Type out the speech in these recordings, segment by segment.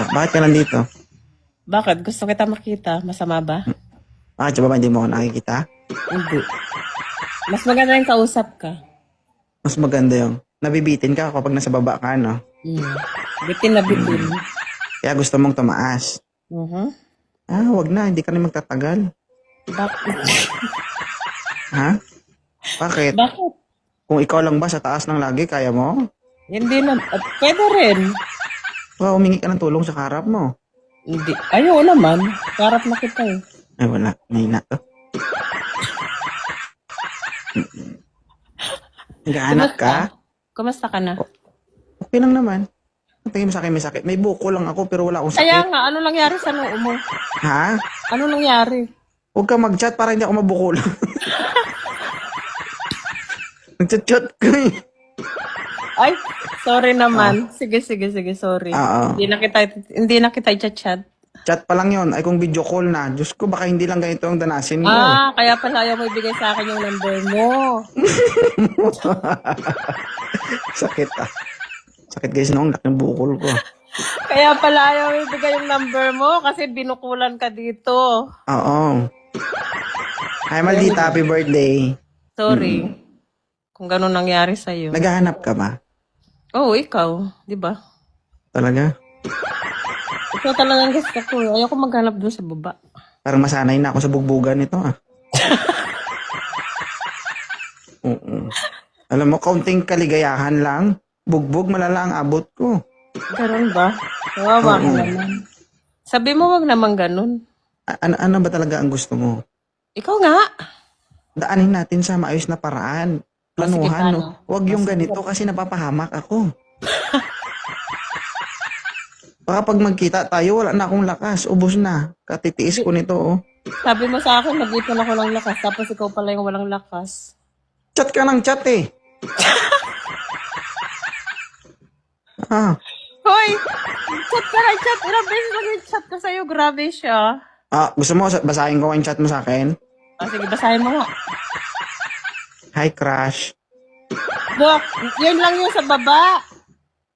Bakit ka nandito? Bakit? Gusto kita makita. Masama ba? Bakit sa baba hindi mo ako nakikita? Hindi. Mas maganda yung kausap ka. Mas maganda yung nabibitin ka kapag nasa baba ka, no? Bitin na bitin. Kaya gusto mong tumaas. Wag na. Hindi ka na magtatagal. Bakit? Ha? Bakit? Bakit? Kung ikaw lang ba sa taas ng lagi, kaya mo? Hindi na. Pwede rin. Humingi ka ng tulong sa karap mo. Hindi. Ayaw naman. Karap na kita eh. Ay, wala. Mahina to. Naghahanap ka? Kumusta ka na? Okay lang naman. Tingin mo sa akin may sakit. May buko lang ako pero wala akong sakit. Kaya nga, ano nangyari sa noo mo? Ha? Ano nangyari? Huwag ka mag-chat para hindi ako mabuko lang. Nag-chat ka eh. Ay, sorry naman. Sige, sorry. Oo. Hindi na kita i-chat. Chat pa lang yun. Ay kung video call na. Diyos ko, baka hindi lang ganito ang danasin mo. Kaya pala ayaw mo ibigay sa akin yung number mo. Sakit ah. Sakit guys, noong laki ng bukol ko. Kaya pala ayaw mo ibigay yung number mo kasi binukulan ka dito. Oo. Hi Maldita, happy birthday. Sorry. Kung gano'n nangyari sa'yo. Naghahanap ka ba? Oo, ikaw. Di ba? Talaga? Ikaw talagang gusto ko. Ayaw ko maghanap doon sa baba. Parang masanay na ako sa bugbugan nito ah. Oo. Alam mo, kaunting kaligayahan lang. Bugbog, malala ang abot ko. Ganun ba? Kawawa ka naman. Sabi mo wag naman ganun. Ano ba talaga ang gusto mo? Ikaw nga. Daanin natin sa maayos na paraan. Planuhan, no? Huwag yung ganito kasi napapahamak ako. Baka pag magkita tayo, wala na akong lakas. Ubos na. Katitiis ko nito, oh. Sabi mo sa akin, mag-ipon ako ng lakas. Tapos ikaw pala yung walang lakas. Chat ka ng chat, eh. Hoy! Chat ka na chat. Ilang beses lang yung chat ko sa'yo. Grabe siya. Gusto mo basahin ko yung chat mo sa akin? Sige, basahin mo nga. Hi, crush. Bok, yun lang yung sa baba.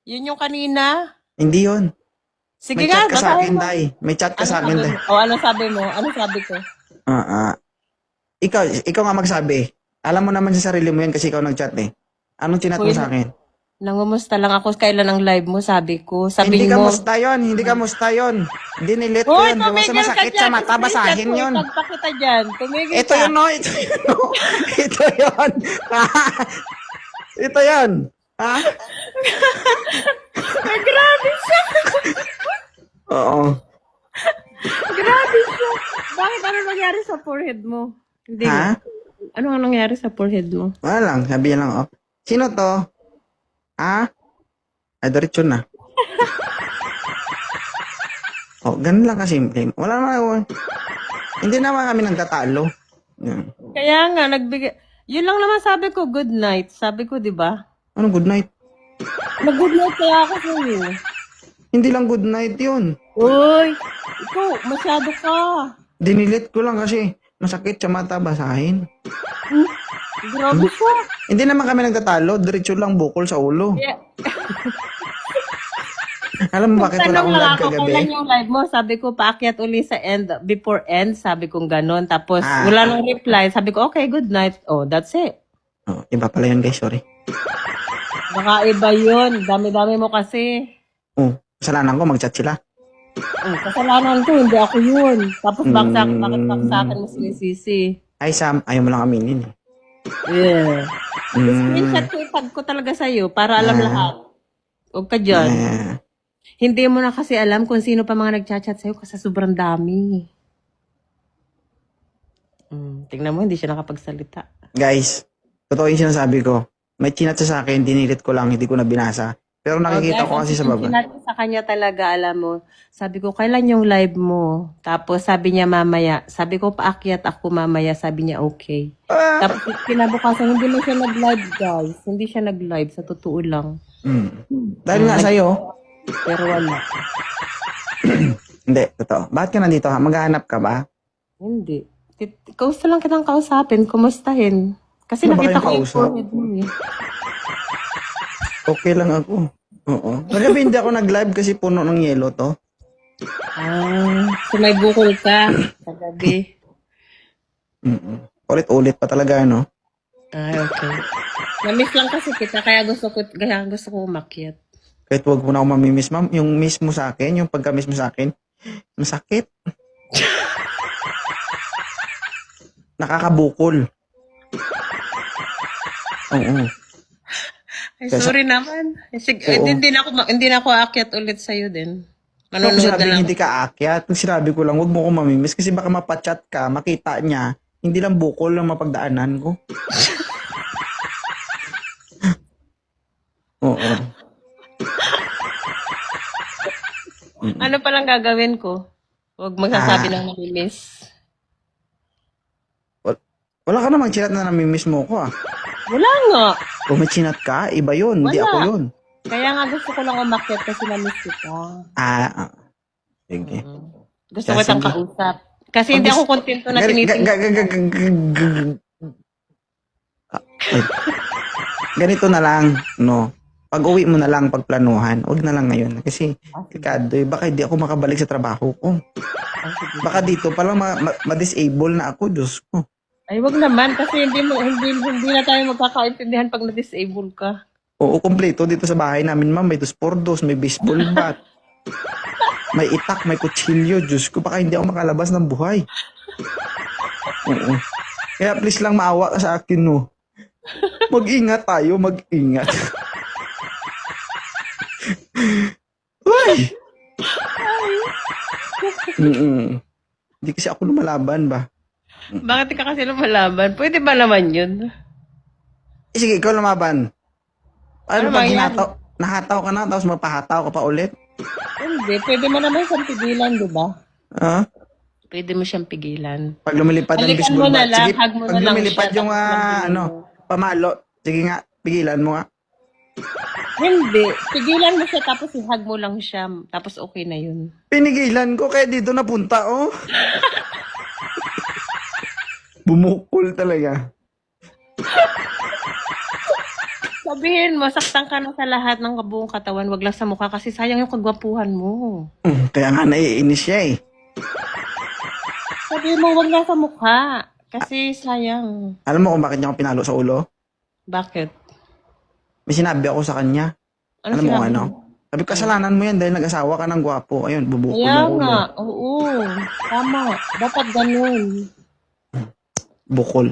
Yun yung kanina. Hindi yun. Sige May nga, chat ka sa basahin akin, mo. Day. May chat ka sa akin, Day. Ano sabi mo? Ano sabi ko? Ikaw nga magsabi. Alam mo naman sa sarili mo yan kasi ikaw nag-chat eh. Anong chinat mo sa akin? Nangumusta lang ako kailan ang live mo, sabi ko. Sabi Hindi mo, ka musta yun. Hindi ka musta yun. Dinilit ko Hoy, yun. Kung tumigil ka masakit dyan. sa mata, basahin Screenshot ko, yun. itagpa kita dyan. Tumigil Ito ka. yun, no? Ito yun, no? Ito yun. Ito yun. Ha? Ay, grabe siya. Oo. Grabe siya. Bakit ano nangyari sa forehead mo? Hindi. Ha? Ano ang nangyari sa forehead mo? Wala lang. Sabihin lang, oh. Sino to? Ha? Ay, diretso na. Ganun lang kasimple. Wala naman. Hindi naman kami nagtatalo. Yan. Kaya nga, nagbigay. Yun lang naman sabi ko, good night. Sabi ko, di ba? Anong good night? Nag-good night kaya ako sa'yo. Hindi lang good night yun. Uy, ikaw, masyado ka. Dinilit ko lang kasi masakit sa mata, basahin. Grabe siya. Hindi naman kami nagtatalo, diretso lang bukol sa ulo. Yeah. Alam mo bakit wala akong live kagabi? Kailan yung live mo? Sabi ko, paakyat uli sa end, before end, sabi kong ganun. Tapos, wala nang reply. Sabi ko, okay, good night. Oh, that's it. Iba pala yun guys, sorry. Baka iba yun. Dami-dami mo kasi. Kasalanan ko, mag-chat sila. Kasalanan ko, hindi ako yun. Tapos, bakit sa akin mo sinisisi? Ay Sam, ayaw mo lang aminin. Yeah. Screenshot ko, itag ko talaga sa'yo para alam lahat. Huwag ka dyan. Hindi mo na kasi alam kung sino pa mga nagchat-chat sa'yo kasi sobrang dami. Tingnan mo, hindi siya nakapagsalita. Guys, totoo yung sinasabi ko. May chinat sa akin, dinilit ko lang, hindi ko na binasa. Pero nakikita ko kasi sa baba. Chinat ko sa kanya talaga, alam mo. Sabi ko, kailan yung live mo? Tapos sabi niya mamaya. Sabi ko, paakyat ako mamaya. Sabi niya, okay. Tapos kinabukasan, hindi na siya nag-live, guys. Hindi siya nag-live, sa totoo lang. Dahil nga sa'yo. Pero wala. Hindi, totoo. Bakit ka nandito ha? Maghahanap ka ba? Hindi. Gusto lang kitang kausapin, kumustahin. Kasi Ano ba nakita kayong ko yung kausap? forehead mo eh. Okay lang ako. Oo. Magabi hindi ako nag-live kasi puno ng yelo to. So may bukol ka sa gabi. Ulit-ulit pa talaga, no? Ay, okay. Na-miss lang kasi kita, kaya gusto ko umakyat. Kahit wag mo na ako mamimiss, ma'am. Yung miss mo sa akin, yung pagka-miss mo sa akin, masakit. Nakakabukol. Oo. Ay, Kaya sorry naman. Sige, Oo. hindi na ako aakyat ulit sa'yo din. Kung Manonood na sinabi lang. hindi ka aakyat, pag sinabi ko lang, wag mo ko mamimiss kasi baka mapachat ka, makita niya, hindi lang bukol ang mapagdaanan ko. Oo. Ano palang gagawin ko? Huwag magsasabi ng namimiss. Wala ka namang chinat na namimiss mo ko, ah. Wala nga. Kung may chinat ka, iba yun. Hindi Wala. ako yun. Kaya nga gusto ko lang umakyat kasi namiss kita. Sige. Gusto Kasi ko itang hindi- kausap. Kasi hindi ako kontento na tinitingnan. Ganito na lang, no? Pag uwi mo na lang pagplanuhan, wag na lang ngayon. Kasi, delikado eh. Baka hindi ako makabalik sa trabaho ko. Baka dito palang ma-disable na ako, Diyos ko. Ay, wag naman kasi hindi na tayo magkakaintindihan pag na-disable ka. Oo, kompleto dito sa bahay namin, ma'am. May 2x2, may baseball bat. May itak, may kutsilyo. Diyos ko, baka hindi ako makalabas ng buhay. Oo. Kaya please lang maawa ka sa akin, no? Mag-ingat tayo, mag-ingat. Uy! Hindi kasi ako lumalaban ba? Bakit ka kasi lumalaban? Pwede ba naman yun? Sige, ikaw lumaban. Ano Ano pag mangyari? nahataw ka na, tapos magpahataw ka pa ulit? Hindi. Pwede mo naman siyang pigilan, di ba? Ha? Pwede mo siyang pigilan. Pag lumilipad ng Halikan baseball mo na bat. lang, Sige, hug mo pag na lang lumilipad siya, yung tapos lambutin mo. pamalo. Sige nga, pigilan mo nga. Hindi. Pigilan mo siya tapos i-hug mo lang siya. Tapos okay na yun. Pinigilan ko kaya dito napunta, oh. Bumukol talaga. Sabihin mo, saktan ka na sa lahat ng kabuong katawan. Wag lang sa mukha kasi sayang yung kagwapuhan mo. Kaya nga naiinis siya eh. Sabihin mo, wag lang sa mukha. Kasi sayang. Alam mo kung bakit niya ako pinalo sa ulo? Bakit? May sinabi ako sa kanya. Alam mo sinabi kung ano? Sabi, kasalanan mo yan dahil nag-asawa ka ng gwapo. Ayun, bubukol Kaya ng ulo. nga. Oo. Tama. Dapat ganun. Bukol.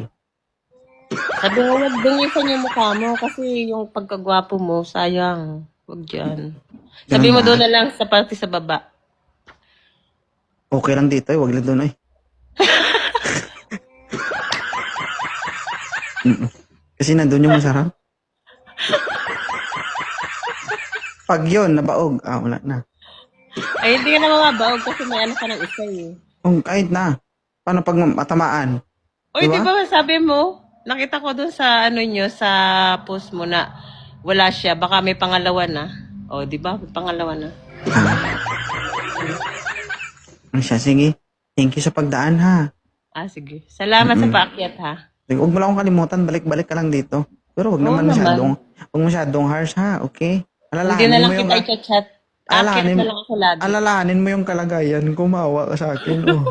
Sabi mo, wag dungisan yung mukha mo kasi yung pagkagwapo mo, sayang. Wag dyan. Sabi mo Ganun ba? doon na lang sa party sa baba. Okay lang dito eh, wag lang doon eh. Kasi nandun yung masarap. Pag yun, nabaog. Wala na. Ay, hindi ka na mamabaog kasi may anak ka ng isa eh. Kahit na. Paano pag matamaan? Oy, Diba? di ba sabi mo, nakita ko doon sa ano nyo, sa post mo na wala siya, baka may pangalawa na. O, di ba? May pangalawa na. Ano siya? Sige. Thank you sa pagdaan ha. Sige. Salamat sa paakyat ha. Sige, huwag mo lang akong kalimutan. Balik-balik ka lang dito. Pero huwag naman naman. masyadong harsh ha. Okay? Hindi na lang kita i-chat. Akyat alalahanin- na lang ako lagi. Alalahanin mo yung kalagayan. Kumawa ka sa akin. Oh.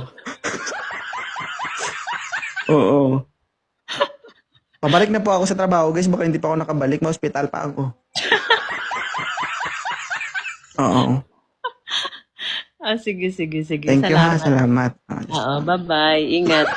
Oo. Pabalik na po ako sa trabaho, guys. Baka hindi pa ako nakabalik. Ma-hospital pa ako. Oo. Sige. Thank you ha. Salamat. Oo, bye-bye. Ingat.